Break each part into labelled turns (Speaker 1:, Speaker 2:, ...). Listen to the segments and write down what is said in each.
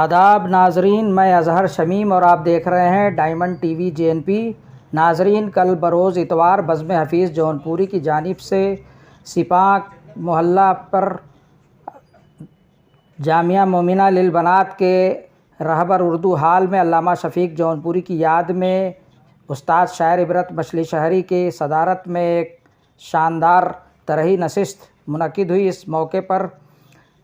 Speaker 1: आदाब नाजरीन, मैं अज़हर शमीम और आप देख रहे हैं डायमंड टीवी JNP। नाजरीन, कल बरोज़ इतवार बज़्म हफ़ीज़ जौनपुरी की जानिब से सिपाक मोहल्ला पर जामिया मोमिना लिल बनात के रहबर उर्दू हाल में अल्लामा शफ़ीक जौनपुरी की याद में उस्ताद शायर इबरत मछली शहरी के सदारत में एक शानदार तरही नशिस्त मुनक़िद हुई। इस मौके पर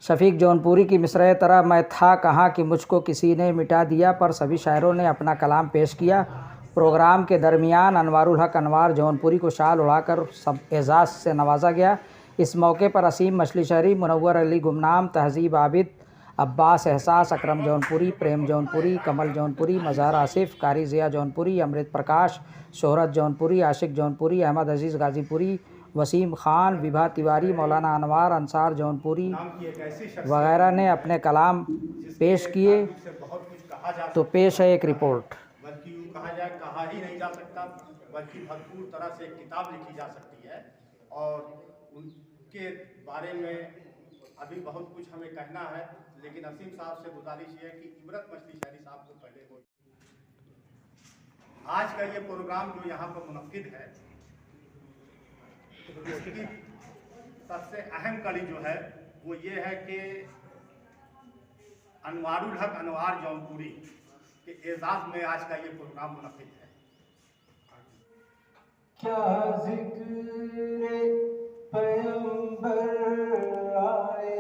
Speaker 1: शफ़ीक जौनपुरी की मिसरे तरह मैं था कहाँ कि मुझको किसी ने मिटा दिया पर सभी शायरों ने अपना कलाम पेश किया। प्रोग्राम के दरमियान अनवारुल हक अनवार जौनपुरी को शाल उड़ाकर सब एजाज़ से नवाजा गया। इस मौके पर असीम मछली शहरी, मुनव्वर अली गुमनाम, तहज़ीब आबिद, अब्बास एहसास, अकरम जौनपुरी, प्रेम जौनपुरी, कमल जौनपुरी, मज़हर आसिफ, कारी ज़िया जौनपुरी, अमृत प्रकाश, शोहरत जौनपुरी, आशिक जौनपुरी, अहमद अजीज़ गाज़ीपुरी, वसीम ख़ान, विभा तिवारी, मौलाना अनवार अंसार जौनपुरी वगैरह ने अपने कलाम पेश किए। तो पेश है एक रिपोर्ट।
Speaker 2: बल्कि यूँ कहा जाए, कहा ही नहीं जा सकता, बल्कि भरपूर तरह से एक किताब लिखी जा सकती है। और उनके बारे में अभी बहुत कुछ हमें कहना है, लेकिन असीम साहब से गुजारिश है कि इबरत मछली शहरी साहब को पहले हो। आज का ये प्रोग्राम जो यहाँ पर मुनक्किद है, इसकी सबसे अहम कड़ी जो है वो ये है कि अनवारुल हक अनवार जौनपुरी के एजाज में आज का ये प्रोग्राम मुनक्किद है।
Speaker 3: क्या ज़िक्र पैगंबर आए,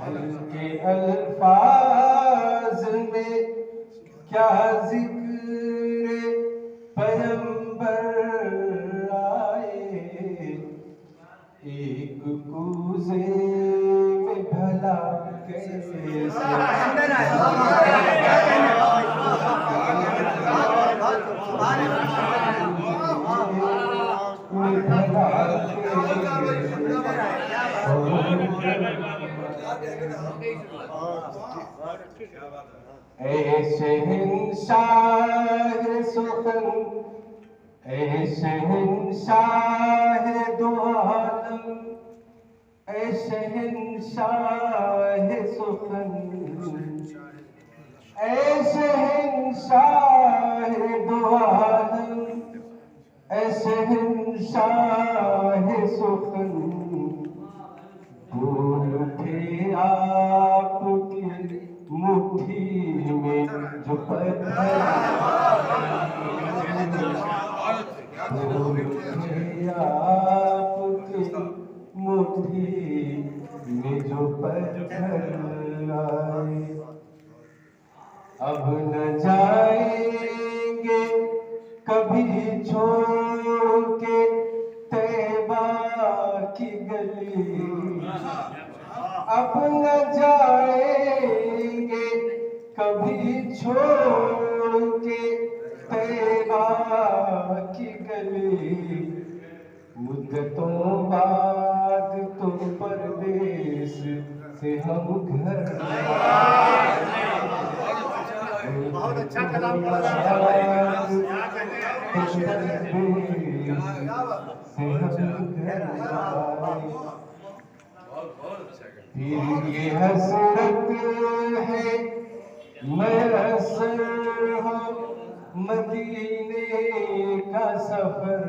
Speaker 3: हल्के अल्फाज में क्या ज़िक्र पैगंबर आए, एक कूज़े में भला कैसे ऐ शहंशाह सुखन, ऐ शहंशाह दो आलम, ऐ शहंशाह सुखन, ऐ शहंशाह दो आलम, ऐ शहंशाह सुखन, भूल उठे आपकी मुट्ठी में जो पत्थर, भूल उठे आपकी मुट्ठी में जो पत्थर आए, अब न जाएंगे कभी छोड़ के तैबा की गली, अब न जाएंगे कभी छोड़ के तैबा की गली, मुद्दतों बाद तो परदेश से हम घर
Speaker 2: बहुत अच्छा कलाम पढ़ा।
Speaker 3: फिर ये हसरत है मैसर हो मदीने का सफर,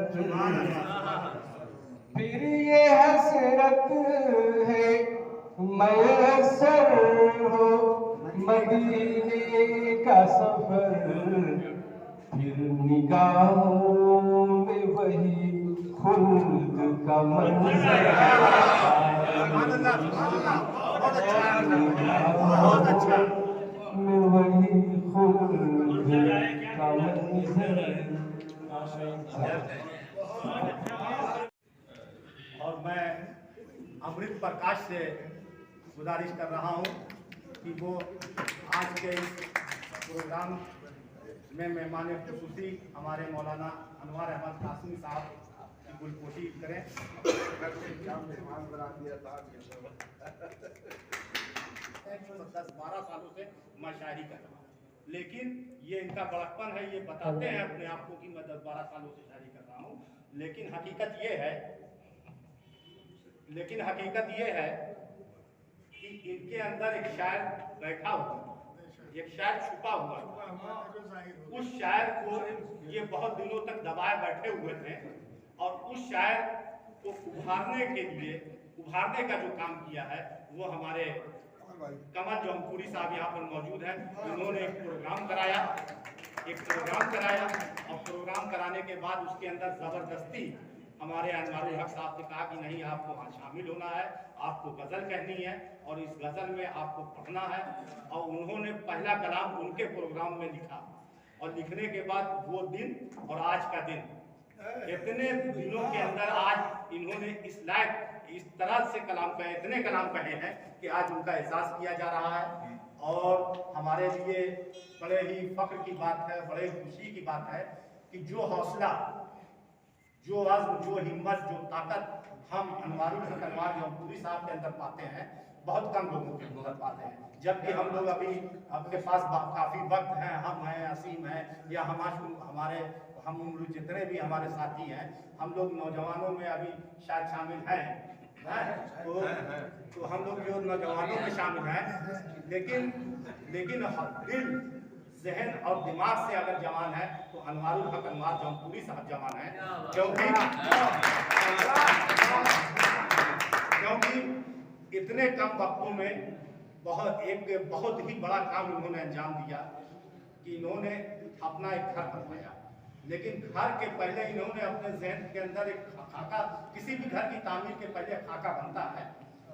Speaker 3: फिर ये हसरत है मैसर हो मदीने का सफर, फिर निगाहों में वही खुल्द का मंजर, में वही खुल्द का मंजर।
Speaker 2: और मैं अमृत प्रकाश से गुजारिश कर रहा हूँ कि वो आज के इस प्रोग्राम में मेहमान खुसूसी हमारे मौलाना अनवार अहमद कासिमी साहब की गुलपोशी करें। मेहमान बना दिया था। 10-12 सालों से मैं शायरी कर रहा हूँ, लेकिन ये इनका बड़कपन है। ये बताते हैं अपने आप को कि मैं 10-12 सालों से शायरी कर रहा हूँ, लेकिन हकीकत ये है कि कि इनके अंदर एक शायर बैठा हुआ, एक शायर छुपा हुआ। उस शायर को ये बहुत दिनों तक दबाए बैठे हुए थे और उस शायर को उभारने का जो काम किया है वो हमारे कमल जौनपुरी साहब यहाँ पर मौजूद हैं। उन्होंने एक प्रोग्राम कराया और प्रोग्राम कराने के बाद उसके अंदर जबरदस्ती हमारे अनवारुल हक साहब ने कहा कि नहीं, आपको वहाँ शामिल होना है, आपको गज़ल कहनी है और इस गज़ल में आपको पढ़ना है। और उन्होंने पहला कलाम उनके प्रोग्राम में लिखा और लिखने के बाद वो दिन और आज का दिन, इतने दिनों के अंदर आज इन्होंने इस लायक इस तरह से कलाम कहे, इतने कलाम कहे हैं कि आज उनका एहसास किया जा रहा है। और हमारे लिए बड़े ही फख्र की बात है, बड़े खुशी की बात है कि जो हौसला, जो अज़्म, जो हिम्मत, जो ताकत हम अनवारुल हक जौनपुरी साहब के अंदर पाते हैं, बहुत कम लोगों के अंदर पाते हैं। जबकि हम लोग अभी अपने पास काफ़ी वक्त है, हम हैं, असीम हैं या हमारे हम उम्र जितने भी हमारे साथी हैं, हम लोग नौजवानों में अभी शायद शामिल हैं। तो हम लोग जो नौजवानों में शामिल हैं, लेकिन दिल, जहन और दिमाग से अगर जवान है तो अनवारुल हक जौनपुरी साहब जवान है। क्योंकि इतने कम वक्तों में बहुत ही बड़ा काम इन्होंने अंजाम दिया कि इन्होंने अपना एक घर बनवाया। लेकिन घर के पहले इन्होंने अपने जहन के अंदर एक खाका, किसी भी घर की तामीर के पहले खाका बनता है,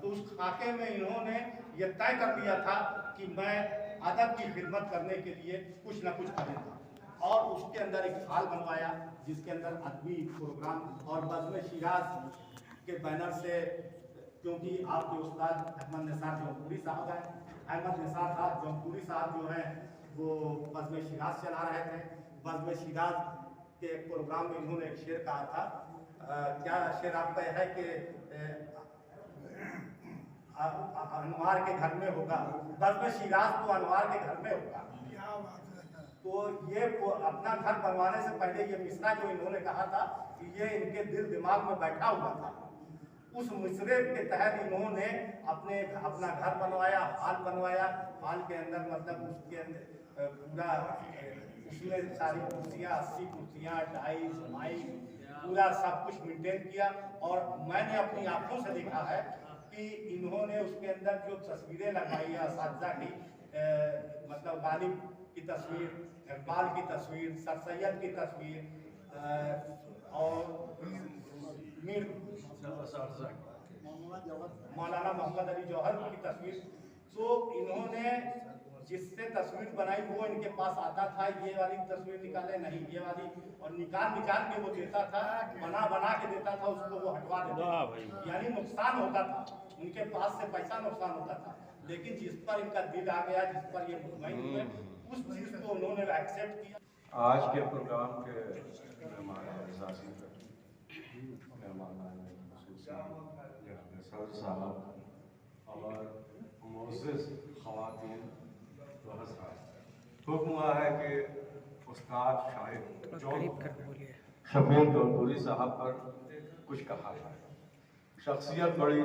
Speaker 2: तो उस खाके में इन्होंने ये तय कर दिया था कि मैं अदब की खिदमत करने के लिए कुछ न कुछ करूँगा। और उसके अंदर एक हाल बनवाया जिसके अंदर अदबी प्रोग्राम और बज़्म शिराज के बैनर से, क्योंकि आपके उस्ताद अहमद निसार जौनपुरी साहब हैं, अहमद निसार साहब जौनपुरी साहब जो हैं वो बज़्म शिराज चला रहे थे। बज़्म शिराज के प्रोग्राम में इन्होंने एक शेर कहा था, क्या शेर आपका है कि अनवार के घर में होगा, बज़्म शिराज तो अनवार के घर में होगा। तो ये अपना घर बनवाने से पहले ये मिसरा जो इन्होंने कहा था कि ये इनके दिल दिमाग में बैठा हुआ था, उस मिसरे के तहत इन्होंने अपना घर बनवाया, हॉल बनवाया। हॉल के अंदर मतलब उसके अंदर पूरा उसमें सारी कुर्सियाँ, 80 कुर्सियाँ, टाइल्स, माइक, पूरा सब कुछ मेंटेन किया। और मैंने अपनी आंखों से देखा है कि इन्होंने उसके अंदर जो तस्वीरें लगाई है असातिज़ा की, मतलब गालिब की तस्वीर, इकबाल की तस्वीर, सर सैयद की तस्वीर और मीर मौलाना मोहम्मद अली जौहर की तस्वीर, तो इन्होंने जिससे तस्वीर बनाई वो इनके पास आता था, ये वाली तस्वीर निकाले नहीं, ये वाली, और निकाल के वो देता था, बना के देता था, उसको वो हटवा देता था। यानी नुकसान होता था, उनके पास से पैसा नुकसान होता था। लेकिन जिस पर इनका दिल आ गया, जिस पर ये मुतमईन हुए, उस चीज़ को उन्होंने एक्सेप्ट किया।
Speaker 3: आज के प्रोग्राम के मेहमान सर साहब और मोअज़्ज़िज़ ख़वातीन, हुक्म हुआ है कि उस्ताद शायर शफीक जौनपुरी साहब पर कुछ कहा जाए। शख्सियत बड़ी,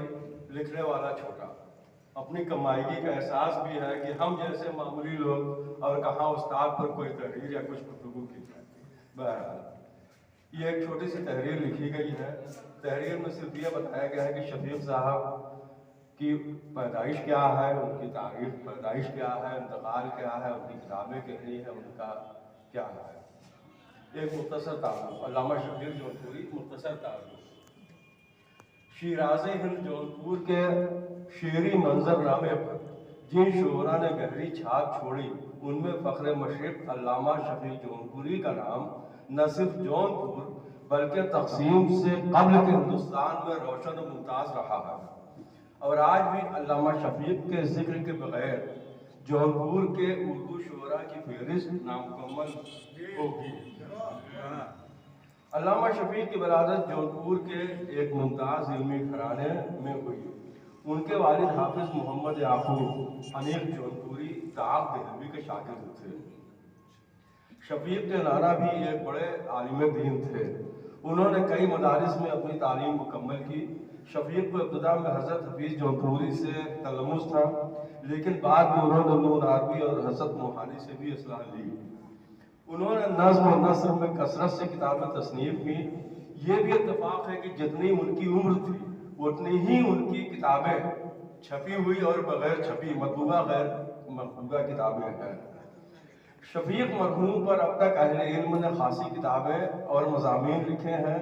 Speaker 3: लिखने वाला छोटा, अपनी कमाईगी का एहसास भी है कि हम जैसे मामूली लोग और कहाँ उस्ताद पर कोई तहरीर या कुछ गुफ्तगू की जाए। बहरहाल ये एक छोटी सी तहरीर लिखी गई है। तहरीर में सिर्फ ये बताया गया है कि शफीक साहब की पैदाइश क्या है, उनकी तारीख पैदाइश क्या है, इंतकाल क्या है, उनकी किताबें कितनी है, उनका क्या है। एक मुख्तसर तारुफ, अल्लामा शफीक जौनपुरी मुख्तसर तारुफ। शिराज़े हिंद जौनपुर के शेरी मंजरनामे पर जिन शोरा ने गहरी छाप छोड़ी, उनमें फ़ख्र मशरिक़ अल्लामा शफीक जौनपुरी का नाम न सिर्फ जौनपुर बल्कि तक़सीम से क़ब्ल के हिंदुस्तान में रोशन और मुमताज़ रहा है। और आज भी अल्लामा शफीक के जिक्र के बगैर जौनपुर के उर्दू शोरा की फहरिस्त नामुकम्मल होगी। अल्लामा शफीक की विलादत जौनपुर के एक मुमताज़ इल्मी घराने में हुई। उनके वालिद हाफिज़ मोहम्मद याकूब हनीफ जौनपुरी दाग दहलवी के शागिर्द थे। शफीक के नाना भी एक बड़े आलिम दीन थे। उन्होंने कई मदारिस में अपनी तालीम मुकम्मल की। शफीक को इब्तदा में हज़रत हफीज़ जौनपुरी से तलमुस था, लेकिन बाद में उन्होंने नून आरबी और हज़रत मोहानी से भी इस्लाह ली। उन्होंने नज़्म और नस्र में कसरत से किताबें तस्नीफ की। ये भी इत्तेफाक है कि जितनी उनकी उम्र थी उतनी ही उनकी किताबें छपी हुई और बगैर छपी मतबूआ गैर मतबूआ किताबें हैं। शफीक मरहूम पर अब तक अहले इल्म ने खासी किताबें और मज़ामीन लिखे हैं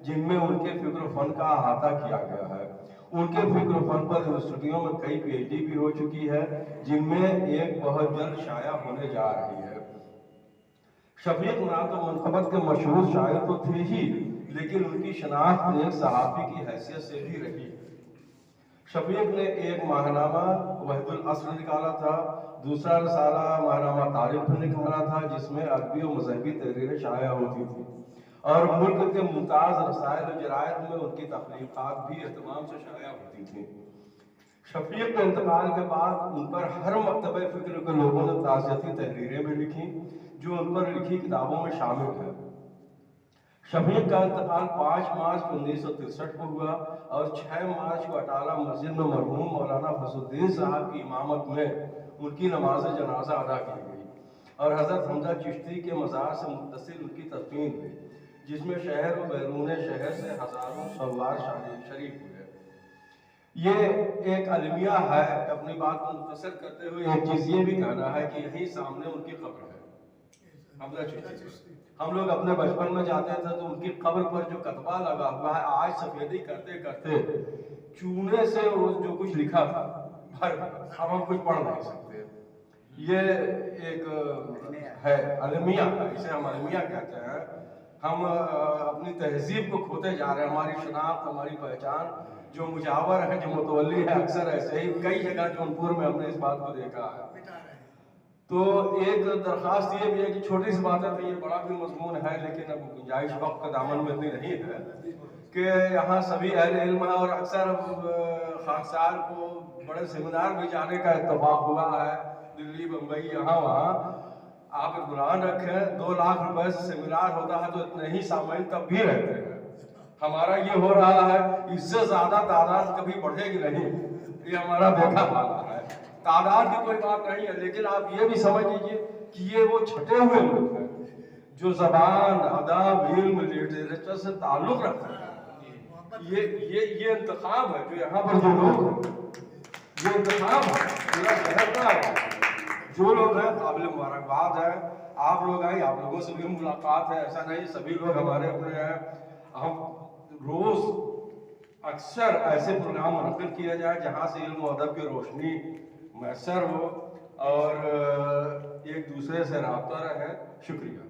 Speaker 3: जिनमें उनके फ़िक्र फ़न का अहाता किया गया है। उनके फ़िक्र फ़न पर यूनिवर्सिटियों में कई PhD भी हो चुकी है, जिनमें एक बहुत जल्द शाया होने जा रही है। शफीक ना तो मनक़बत के मशहूर शायर तो थे ही, लेकिन उनकी शनाख्त एक सहाफ़ी की हैसियत से भी रही। शफीक ने एक माहनामा वहदुल असर निकाला था, दूसरा रसाला माहनामा तारिफ निकाला था, जिसमें अरबी और मजहबी तहरीरें शाया होती थी, और मुल्क के मुमताज़ रसायल और जरायद में उनकी तख्लीक़ात भी एहतमाम से शाया होती थी। शफीक के इंतकाल के बाद उन पर हर मकतबे फ़िक्र के लोगों ने ताज़ियती तहरीरें भी लिखी, जो उन पर लिखी किताबों में शामिल है। शफीक का इंतकाल 5 मार्च 1963 को हुआ और 6 मार्च को अटाला मस्जिद में मरहूम मौलाना फजलुद्दीन साहब की इमामत में उनकी नमाज जनाजा अदा की गई और हज़रत हमजा चिश्ती के मज़ार से मुत्तसिल उनकी तदफीन हुई, जिसमें शहर और बैरून शहर से हज़ारों सवार शरीक हुए। ये एक अलमिया है। अपनी बात को मुख्तसर करते हुए एक चीज़ ये भी कहना है कि यहीं सामने उनकी कब्र है, हमजा चिश्ती। हम लोग अपने बचपन में जाते थे तो उनकी कब्र पर जो कतबा लगा हुआ है, आज सफेदी करते करते चूने से वो जो कुछ लिखा था भर, अब हम कुछ पढ़ नहीं सकते। ये एक है अलमिया, इसे हम अलमिया कहते हैं। हम अपनी तहजीब को खोते जा रहे हैं, हमारी शनाख्त, हमारी पहचान जो मुजावर है, जो मुतवल्ली है, अक्सर ऐसे ही कई जगह जौनपुर में हमने इस बात को देखा है। तो एक दरख्वास्त ये भी है कि छोटी सी बात है तो ये बड़ा भी मजमून है, लेकिन अब गुंजाइश वक्त के दामन में इतनी नहीं है कि यहाँ सभी अहले इल्म है और अक्सर खाकसार को बड़े सेमिनार में जाने का इत्तेफाक हुआ है, दिल्ली, बम्बई, यहाँ वहाँ। आप गुमान रखें 2 लाख रुपए से सेमिनार होता है तो इतने ही सामाइन तब भी रहते हैं। हमारा ये हो रहा है, इससे ज़्यादा तादाद कभी बढ़ेगी नहीं, ये हमारा देखा वाला है। तादाद की कोई बात नहीं है, लेकिन आप ये भी समझ लीजिए कि ये वो छटे हुए लोग हैं जो ज़बान, अदब, इल्म, लिटरेचर से ताल्लुक़ रखते हैं। ये इंतखाब है जो यहाँ पर जो लोग हैं, ये इंतखाब है पूरा शहर का है। जो लोग हैं काबिल मुबारकबाद है, आप लोग आए, आप लोगों से भी मुलाकात है, ऐसा नहीं सभी लोग हमारे अपने हैं। हम रोज़ अक्सर ऐसे प्रोग्राम मुनक़िद किया जाए जहाँ से इल्म और अदब की रोशनी मैसर हो और एक दूसरे से राब्ता रहे। शुक्रिया।